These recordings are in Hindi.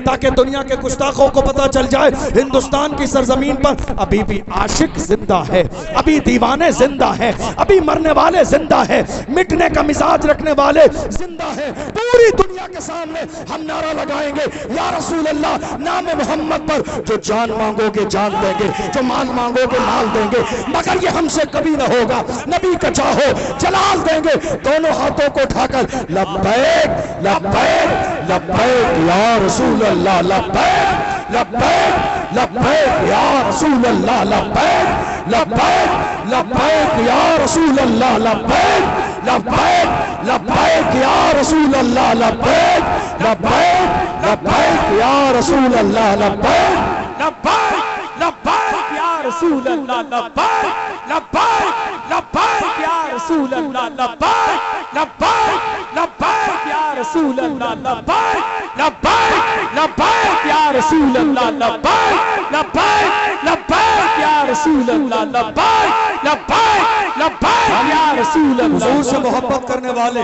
ताकि दुनिया के गुस्ताखों को पता चल जाए हिंदुस्तान की सरजमीन पर अभी भी आशिक जिंदा है, अभी दीवाने जिंदा है, अभी मरने वाले जिंदा है, मिटने का मिजाज रखने वाले जिंदा है। पूरी दुनिया के सामने हम नारा लगाएंगे या रसूल अल्लाह, नाम मोहम्मद पर जो जान मांगोगे जान देंगे, जो माल मांगोगे माल देंगे, मगर ये हमसे कभी ना होगा। नबी का चाहो जलाल देंगे, दोनों हाथों को उठाकर लब्बैक लब्बैक लब्बैक या रसूल अल्लाह, लब्बैक लब्बैक लब्बैक या रसूल अल्लाह, लब्बैक लब्बैक लब्बैक या रसूल अल्लाह, लब्बैक लब्बैक लब्बैक या रसूल अल्लाह, लब्बैक लब्बैक लब्बैक या रसूल अल्लाह, लब्बैक लब्बैक लब्बैक या रसूल अल्लाह, लब्बैक लब्बैक लब्बैक या रसूल अल्लाह, लब्बैक लब्बैक लब्बैक या रसूल अल्लाह, लब्बैक लब्बैक लब्बैक या रसूल अल्लाह, लब्बैक लब्बैक लब्बैक या रसूल अल्लाह, लब्बैक लब्बैक लब्बैक या रसूल अल्लाह। हुजूर से मोहब्बत करने वाले,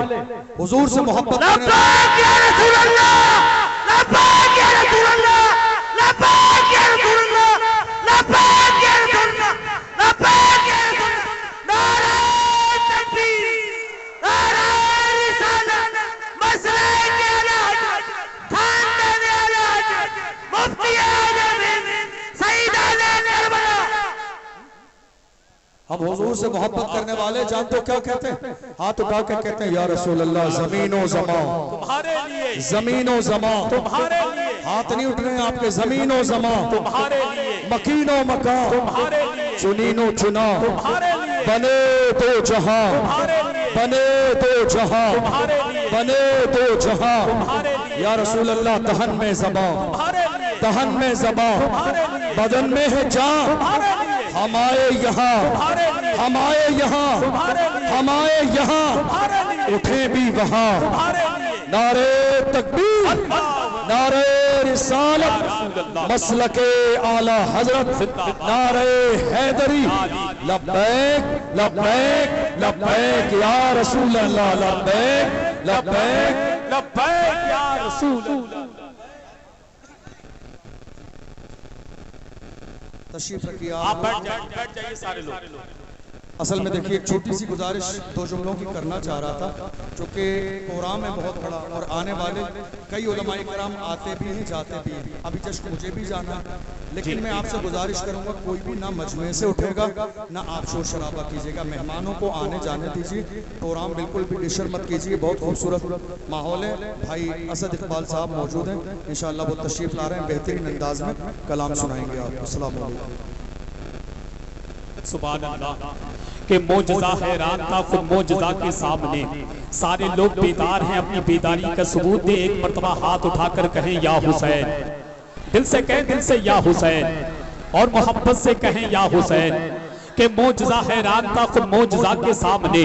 हुजूर से मोहब्बत करने वाले, या रसूल अल्लाह, लब्बैक या रसूल अल्लाह, लब्बैक या रसूल अल्लाह, लब्बैक या रसूल अल्लाह, लब्बैक या रसूल अल्लाह। नारे तकबीर, नारे रिसालत, मसले के राज, खानदान राज, मुफ्ती आजम, सईद करबला। हम हुजूर से मोहब्बत करने वाले जानते हो क्या कहते हैं? हाथ उठा के कहते हैं या रसूल अल्लाह, जमीनो जमा तुम्हारे लिए, जमीनो जमा तुम्हारे लिए, हाथ नहीं उठ रहे हैं आपके, जमीनो जमा तुम्हारे लिए, मकीनो मका तुम्हारे लिए, चुनीनो चुना तुम्हारे लिए, बने तो जहां तुम्हारे लिए, बने तो जहां तुम्हारे लिए, बने तो जहां तुम्हारे लिए, या रसूल अल्लाह। दहन में ज़बां तुम्हारे लिए, दहन में ज़बां तुम्हारे लिए, बदन में है जान तुम्हारे लिए, हम आए यहाँ, हम आए यहाँ, हम आए यहाँ, उठे भी वहाँ। नारे तकबीर, नारे रिसालत, मसलके आला हजरत, नारे हैदरी, लब्बैक लब्बैक लब्बैक या रसूल अल्लाह, लब्बैक लब्बैक लब्बैक या रसूल अल्लाह। तशरीफ रखिए, आप बैठ जाइए सारे लोग। असल में देखिए एक छोटी सी गुजारिश दो जुमलों की करना चाह रहा था, चूँकि प्रोग्राम है बहुत बड़ा और आने वाले कई उलमाए किराम आते भी हैं जाते भी हैं। अभी जस्ट मुझे भी जाना है, लेकिन मैं आपसे गुजारिश करूंगा कोई भी ना मजमे से उठेगा ना आप शोर शराबा कीजिएगा, मेहमानों को आने जाने दीजिए, प्रोग्राम बिल्कुल भी डिस्टर्ब मत कीजिए। बहुत खूबसूरत माहौल है, भाई असद इकबाल साहब मौजूद हैं, इंशाअल्लाह वो तशरीफ ला रहे हैं, बेहतरीन अंदाज में कलाम सुनाएंगे आपको। अस्सलाम वालेकुम। सुभान अल्लाह के मौजज़ा हैरान था खुद मौजज़ा के सामने, सारे लोग बेदार हैं, अपनी बेदारी का सबूत दे। एक मर्तबा हाथ उठाकर कहें या हुसैन, दिल से कहें, दिल से या हुसैन, और मोहब्बत से कहें या हुसैन। के मौजज़ा हैरान था खुद मौजज़ा के सामने,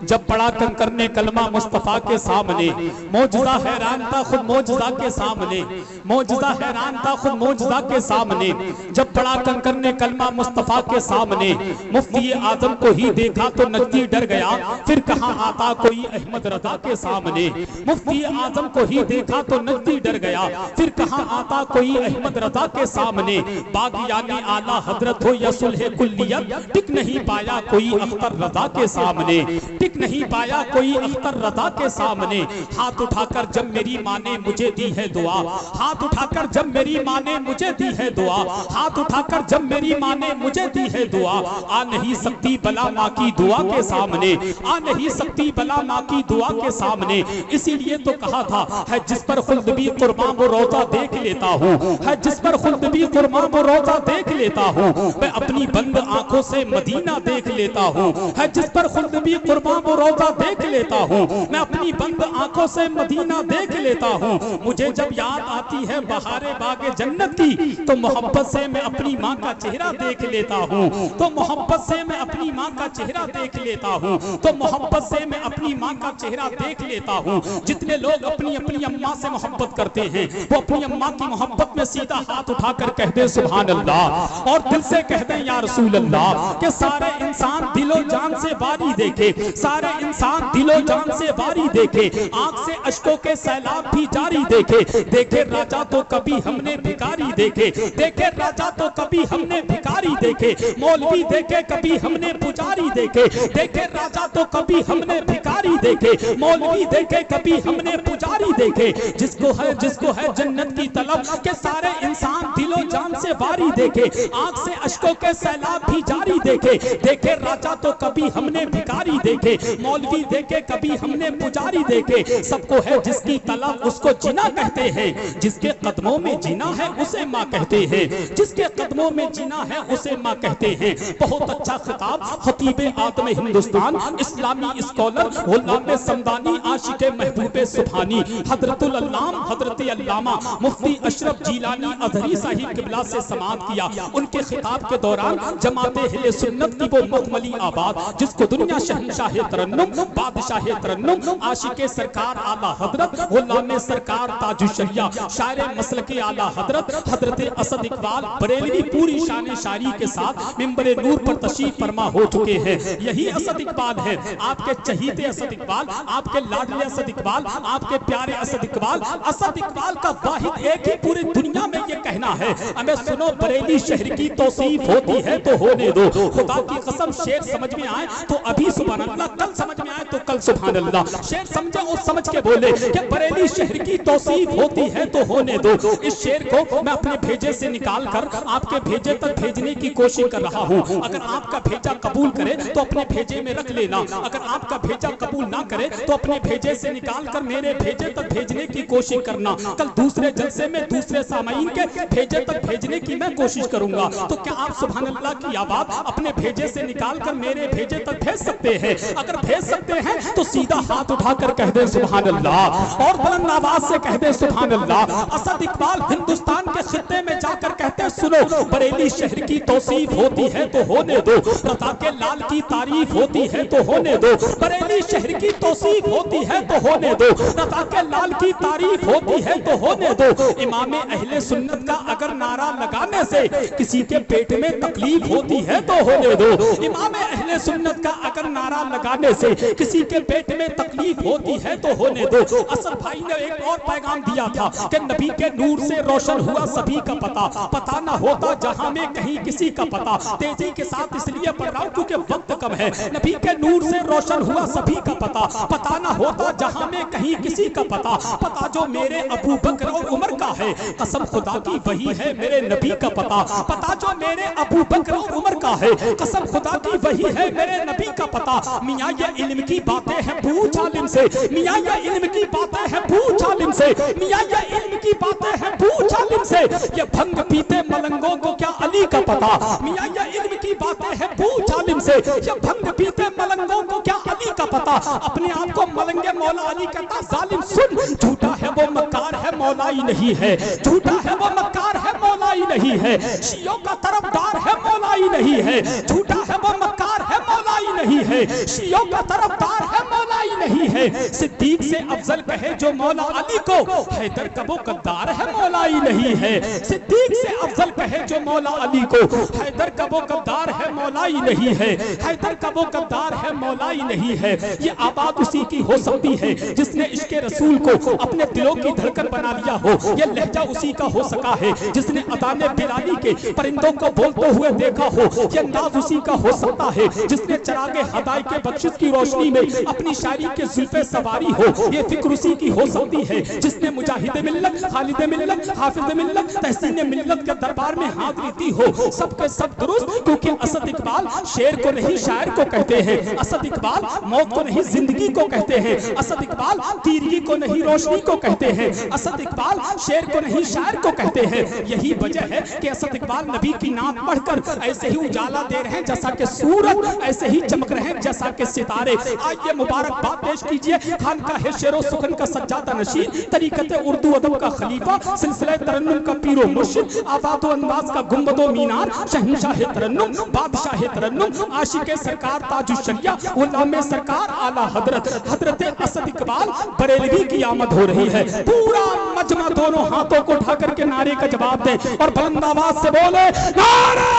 जब पढ़ा कंकर ने कलमा मुस्तफ़ा के सामने। मौजज़ा हैरान था खुद मौजज़ा के सामने, मौजज़ा हैरान था खुद मौजज़ा के सामने, जब पढ़ा कंकर ने कलमा मुस्तफ़ा के सामने। मुफ्ती आजम को ही देखा तो नजदी डर गया, फिर कहाँ आता कोई अहमद रजा के सामने। मुफ्ती आजम को ही देखा तो नजदी डर गया, फिर कहाँ आता कोई अहमद रजा के सामने। बागियाने आला हजरत हो या सुल्ह कुल्लियत, टिक नहीं पाया कोई अख्तर रजा के सामने, टिक नहीं पाया कोई अख्तर रजा के सामने। हाथ उठाकर जब मेरी माँ ने मुझे दी है दुआ, हाथ उठाकर जब मेरी माँ ने मुझे दी है दुआ, हाथ उठाकर जब मेरी माँ ने मुझे दी है दुआ। आ नहीं सकती बला माँ की दुआ के सामने, आ नहीं सकती बला माँ की दुआ के सामने। इसीलिए तो कहा था है जिस पर खुल्द भी कुर्बान वो रोजा देख लेता हूँ, है जिस पर खुल्द भी कुर्बान वो रोजा देख लेता हूँ। मैं अपनी बंद आंखों से मदीना देख लेता हूँ, है जिस पर खुद भी कुर्बान वो रोजा देख लेता हूँ। मैं अपनी बंद आंखों से मदीना देख लेता हूँ। मुझे जब याद आती है बहारे बागे जन्नत की, तो मोहब्बत से मैं अपनी माँ का चेहरा देख लेता हूँ, तो मोहब्बत से मैं अपनी माँ का चेहरा देख लेता हूँ, तो मोहब्बत से मैं अपनी माँ का चेहरा देख लेता हूँ। जितने लोग अपनी अपनी अम्मा से मोहब्बत करते हैं, वो अपनी अम्मा की मोहब्बत में सीधा हाथ उठाकर कह दे सुभान अल्लाह, और दिल से कह दे या रसूल अल्लाह। कि सारे इंसान दिलो जान से वारी देखे, सारे इंसान दिलो जान से वारी देखे, आंख से अश्कों के सैलाब भी जारी देखे। देखे राजा तो कभी हमने भिखारी देखे, देखे राजा तो कभी हमने भिखारी देखे, मौलवी देखे कभी हमने पुजारी देखे। देखे राजा तो कभी हमने भिखारी देखे, मौलवी देखे कभी हमने पुजारी देखे। जिसको है जन्नत की तलब के सारे इंसान दिलो जान से वारी देखे, आंख से अश्कों के सैलाब भी जारी देखे। देखे राजा तो कभी हमने भिखारी देखे, मौलवी देखे कभी हमने पुजारी देखे। सबको है जिसकी तलब उसको जीना कहते हैं, जिसके कदमों में जीना है उसे माँ कहते हैं, जिसके कदमों में जीना है उसे माँ कहते हैं। बहुत अच्छा खिताब खतीब आदम हिंदुस्तान, इस्लामी स्कॉलर गुलाम समदानी, आशिक महबूब सुभानी, हजरतुल अल्लाम हजरत अल्लामा मुफ्ती अशरफ जीलानी अजहरी साहिब किबला से समाअत किया। उनके खिताब के दौरान जमाते अहले सुन्नत की वो मखमली आबाद, जिसको दुनिया शहंशाह तरन्नुम, बादशाह तरन्नुम, आशिक सरकार आला हजरत, गुलाम सरकार ताजुशरिया, शायर मसलके आला हजरत हजरत असद इकबाल बरेलवी पूरी शान शारी के साथ मिंबरे नूर पर तशरीफ फरमा हो चुके हैं। यही असद इकबाल है, आपके चहीते असद इकबाल, आपके लाडले असद इकबाल, आपके प्यारे असद इकबाल। असद इकबाल का वाहिद एक ही पूरी दुनिया में ये कहना है, हमें सुनो बरेली शहर की तौसीफ होती है तो होने दो। खुदा की कसम शेर समझ में आए तो अभी सुभान अल्लाह, कल समझ में आए तो कल सुभान अल्लाह। शेर समझे और समझ के बोले कि बरेली शहर की तौसीफ होती है तो होने दो। इस शेर को मैं अपने भेजे से निकाल कर आपके भेजे तक भेजने की कोशिश कर रहा हूँ। अगर आपका भेजा कबूल करे तो अपने भेजे में रख लेना, अगर आपका भेजा कबूल ना करे तो अपने भेजे से निकाल कर मेरे भेजे तक भेजने की कोशिश करना। कल दूसरे जलसे में दूसरे सामाइन के भेजे तक भेजने की मैं कोशिश करूंगा। तो क्या आप सुभान अल्लाह की आवाज अपने भेजे से निकाल कर मेरे भेजे तक भेज सकते हैं? अगर भेज सकते हैं तो सीधा हाथ उठाकर कह दे सुभान अल्लाह, और बुलंद आवाज से कह दे सुभान अल्लाह। असद इकबाल हिंदुस्तान के खित्ते में जाकर कहते सुनो, बरेली शहर की तौसीफ होती है तो होने दो, रता के लाल की तारीफ होती है तो होने दो, बरेली शहर की तौसीफ होती है तो होने दो, रता के लाल की तारीफ होती है तो होने दो। इमाम अहले सुन्नत का अगर नारा लगाने से किसी के पेट में तकलीफ होती है तो होने दो, इमाम अहले सुन्नत का अगर नारा लगाने से किसी के पेट में तकलीफ होती है तो होने दो। असद भाई ने एक और पैगाम दिया था कि नबी के नूर से रोशन हुआ सभी का पता, पता ना होता जहां में कहीं किसी का पता। तेजी के साथ इसलिए पढ़ रहा हूं क्योंकि वक्त कम है। नबी के नूर से रोशन हुआ सभी का पता, पता ना होता जहां में कहीं किसी का पता। पता जो मेरे अबू बकर और उमर का है, कसम खुदा की वही है मेरे नबी का पता। पता जो मेरे अबू बकर और उमर का है, कसम खुदा की वही है मेरे नबी का पता। मियां ये इल्म की बातें हैं पूछ आलिम से, मियां ये इल्म की बातें हैं पूछ आलिम से, मियां ये इल्म की बातें हैं पूछ आलिम से। ये भंग पीते मलंगों को क्या अली का पता? मियां ये इल्म की बातें हैं पूछ आलिम से, ये भंग पीते मलंगों को क्या अली का पता? अपने आप को मलंगे मौला अली कहता, जालिम सुन, झूठा है वो मक्कार है मौलाई नहीं है, झूठा है वो मक्कार है मौलाई नहीं है, शियों का तरफदार है मौलाई नहीं है, झूठा है वो मक्कार है मौलाई नहीं है, शियों का तरफदार है मौलाई नहीं है। सिद्दीक से अफजल कहे जो मौला अली को, हैदर कबो गद्दार है मौलाई नहीं है। सिद्दीक से अफजल कहे जो मौला अली को, हैदर कबो गद्दार है मौलाई नहीं है, हैदर कबो गद्दार है मौलाई नहीं है। ये आबाद उसी की हो सकती है जिसने इश्क़ रसूल को अपने दिलों की धड़कन बना लिया हो। ये लहजा उसी का हो सका है जिसने अदाने बिलाली के परिंदों को बोलते हुए देखा हो। ये अंदाज उसी का हो सकता है जिसने चरागे हदाई के बख्शिश की रोशनी में अपनी शायरी के जुल्फे सवारी हो। ये फिक्र उसी की हो सकती है जिसने मुजाहिद मिल्लत, खालिद मिल्लत, हाफिज मिल्लत, तहसीन मिल्लत के दरबार में हाजिरी दी हो। सबके सब दुरुस्त, क्योंकि असद इकबाल शेर को नहीं शायर को कहते हैं, असद इकबाल मौत को नहीं जिंदगी को कहते हैं, असद इकबाल तीरगी को नहीं रोशनी को कहते हैं, असद इकबाल शेर को नहीं शायर को कहते हैं। यही वजह है कि असद इकबाल नबी की नात पढ़कर ऐसे ही उजाला दे रहे हैं जैसा कि सूरज, ऐसे ही चमक रहे हैं जैसा कि सितारे। आइए मुबारकबाद पेश कीजिए खानकाह शेरो सुखन का सज्जादा नशीन, तरीकत उर्दू अदब का खलीफा, सिलसिला तरन्नुम का पीरो मुर्शिद, आबादो अंदाज का गुंबदो मीनार, शहंशाह तरन्नुम, बादशाह तरन्नुम, आशिक सरकार ताजुशरिया, गुलाम सरकार आला हजरत हजरत असद इकबाल बरेलवी की आमद हो रही है। पूरा मजमा दोनों हाथों को उठा करके नारे का जवाब दे और बुलंद आवाज से बोले नारे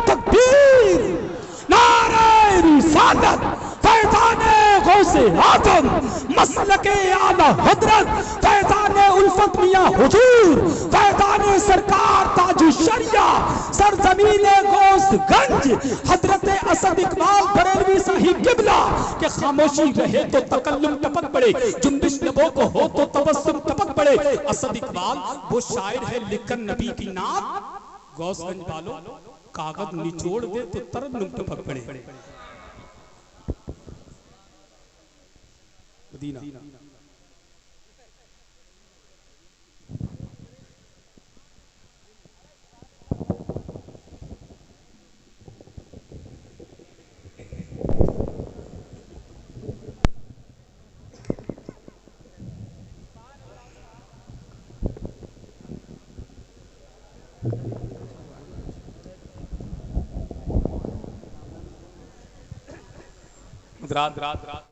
तकबीर, नारे रिसालत फैज़ाने गौसे आज़म मसलके आला हज़रत फैज़ाने उल्फत मियां हुजूर फैज़ाने सरकार ताजु शरिया सरजमीने गौसगंज हजरत असद इकबाल बरेलवी साहिब किबला के खामोशी रहे तो तकल्लुम टपक पड़े, जुम्बिश लबों को हो तो तबस्सुम टपक पड़े। असद इकबाल वो शायर है लिखकर नबी की नात, गौसगंज वालों कागज निचोड़ दे तो तरन्नुम टपक पड़े। मदीना रात रात रात